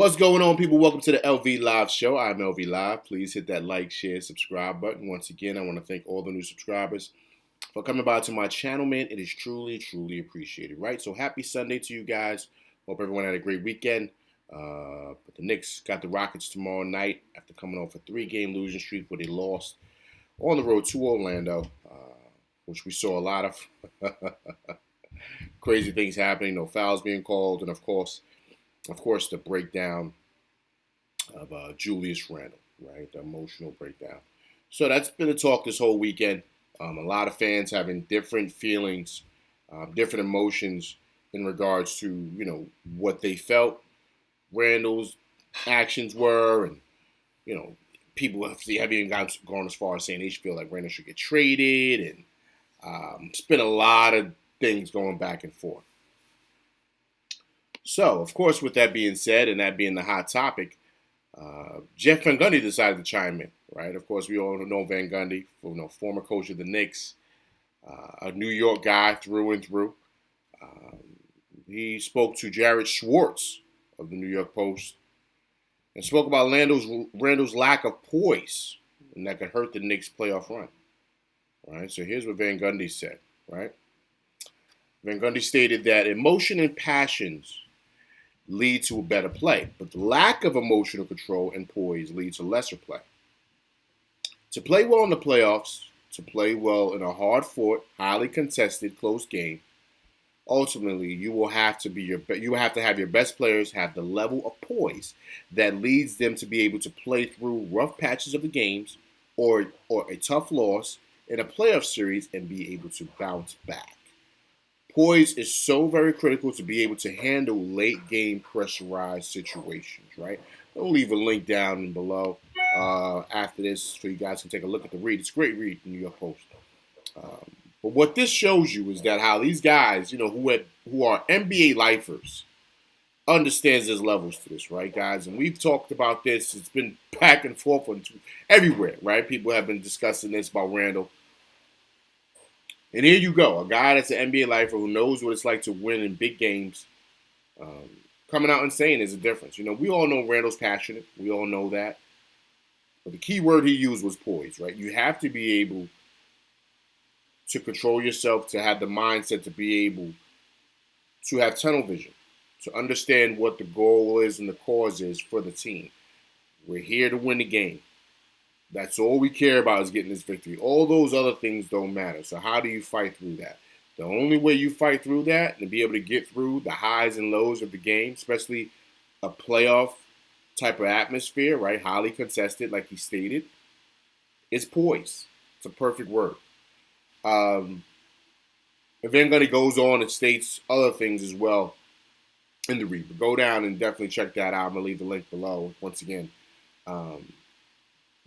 What's going on, people? Welcome to the LV Live Show. I'm LV Live. Please hit that like, share, subscribe button. Once again, I want to thank all the new subscribers for coming by to my channel, man. It is truly, truly appreciated, right? So happy Sunday to you guys. Hope everyone had a great weekend. But the Knicks got the Rockets tomorrow night after coming off a 3-game losing streak where they lost on the road to Orlando, which we saw a lot of crazy things happening, no fouls being called, and of course, the breakdown of Julius Randle, right? The emotional breakdown. So that's been the talk this whole weekend. A lot of fans having different feelings, different emotions in regards to, what they felt Randle's actions were. And, people have even gone as far as saying they feel like Randle should get traded. And it's been a lot of things going back and forth. So, of course, with that being said, and that being the hot topic, Jeff Van Gundy decided to chime in, right? Of course, we all know Van Gundy, former coach of the Knicks, a New York guy through and through. He spoke to Jared Schwartz of the New York Post and spoke about Randle's lack of poise, and that could hurt the Knicks' playoff run. Right? So here's what Van Gundy said, right? Van Gundy stated that emotion and passions lead to a better play, but the lack of emotional control and poise leads to lesser play. To play well in the playoffs, to play well in a hard-fought, highly contested, close game, ultimately you will have to have your best players have the level of poise that leads them to be able to play through rough patches of the games or a tough loss in a playoff series and be able to bounce back. Poise is so very critical to be able to handle late game pressurized situations, right? I'll leave a link down below after this so you guys can take a look at the read. It's a great read in the New York Post. But what this shows you is that how these guys, who are NBA lifers, understands there's levels to this, right, guys? And we've talked about this. It's been back and forth everywhere, right? People have been discussing this about Randle. And here you go, a guy that's an NBA lifer who knows what it's like to win in big games, coming out and saying there's a difference. We all know Randle's passionate. We all know that. But the key word he used was poise, right? You have to be able to control yourself, to have the mindset to be able to have tunnel vision, to understand what the goal is and the cause is for the team. We're here to win the game. That's all we care about is getting this victory. All those other things don't matter. So how do you fight through that? The only way you fight through that and be able to get through the highs and lows of the game, especially a playoff type of atmosphere, right? Highly contested, like he stated, is poise. It's a perfect word. And Van Gundy goes on and states other things as well in the read. But go down and definitely check that out. I'm going to leave the link below once again.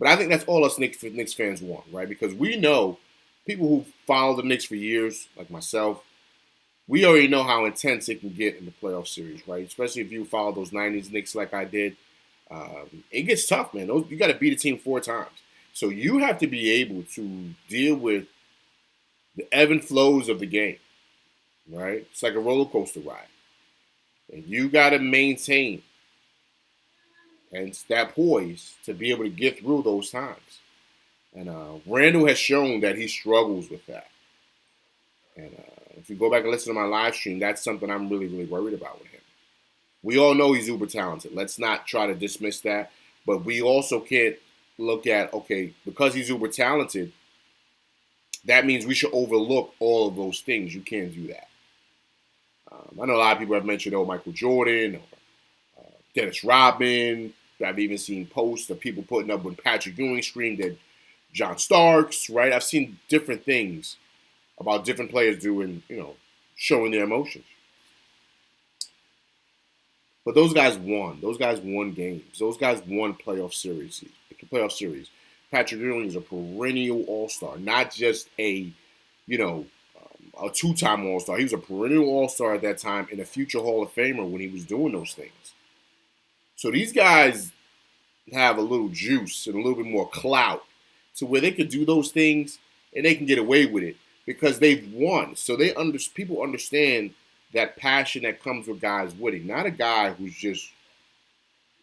But I think that's all us Knicks fans want, right? Because we know people who follow the Knicks for years, like myself, we already know how intense it can get in the playoff series, right? Especially if you follow those 90s Knicks like I did. It gets tough, man. You got to beat a team 4 times. So you have to be able to deal with the ebb and flows of the game, right? It's like a roller coaster ride. And you got to maintain and that poise to be able to get through those times. And Randle has shown that he struggles with that. And if you go back and listen to my live stream, that's something I'm really, really worried about with him. We all know he's uber talented. Let's not try to dismiss that. But we also can't look at, okay, because he's uber talented, that means we should overlook all of those things. You can't do that. I know a lot of people have mentioned, Michael Jordan, or Dennis Rodman. I've even seen posts of people putting up when Patrick Ewing screamed at John Starks, right? I've seen different things about different players doing, showing their emotions. But those guys won. Those guys won games. Those guys won playoff series. Patrick Ewing is a perennial all-star, not just a 2-time all-star. He was a perennial all-star at that time and a future Hall of Famer when he was doing those things. So these guys have a little juice and a little bit more clout to where they can do those things and they can get away with it because they've won. So people understand that passion that comes with guys winning. Not a guy who's just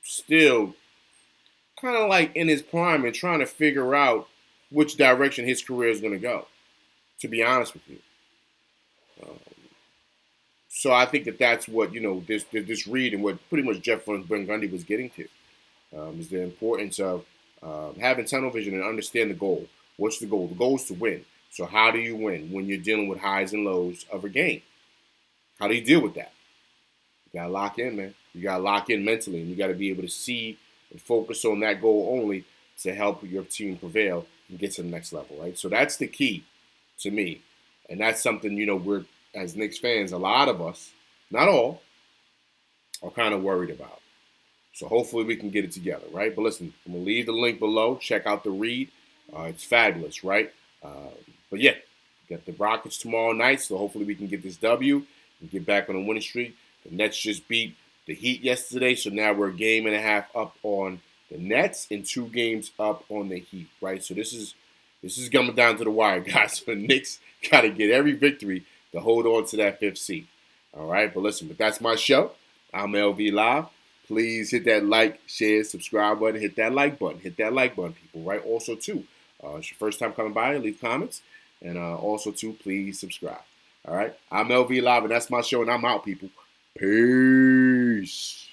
still kind of like in his prime and trying to figure out which direction his career is going to go, to be honest with you. Um, so I think that that's what, this read and what pretty much Jeff Van Gundy was getting to, is the importance of having tunnel vision and understand the goal. What's the goal? The goal is to win. So how do you win when you're dealing with highs and lows of a game? How do you deal with that? You got to lock in, man. You got to lock in mentally, and you got to be able to see and focus on that goal only to help your team prevail and get to the next level, right? So that's the key to me. And that's something, we're, as Knicks fans, a lot of us, not all, are kind of worried about. So hopefully we can get it together, right? But listen, I'm going to leave the link below. Check out the read. It's fabulous, right? But yeah, got the Rockets tomorrow night, so hopefully we can get this W and get back on a winning streak. The Nets just beat the Heat yesterday, so now we're a game and a half up on the Nets and 2 games up on the Heat, right? So this is coming down to the wire, guys. So the Knicks got to get every victory to hold on to that 5th seed. All right, but listen, that's my show. I'm LV Live. Please hit that like, share, subscribe button. Hit that like button. Hit that like button, people, right? Also, too, it's your first time coming by, leave comments. And also, too, please subscribe. All right, I'm LV Live, and that's my show, and I'm out, people. Peace.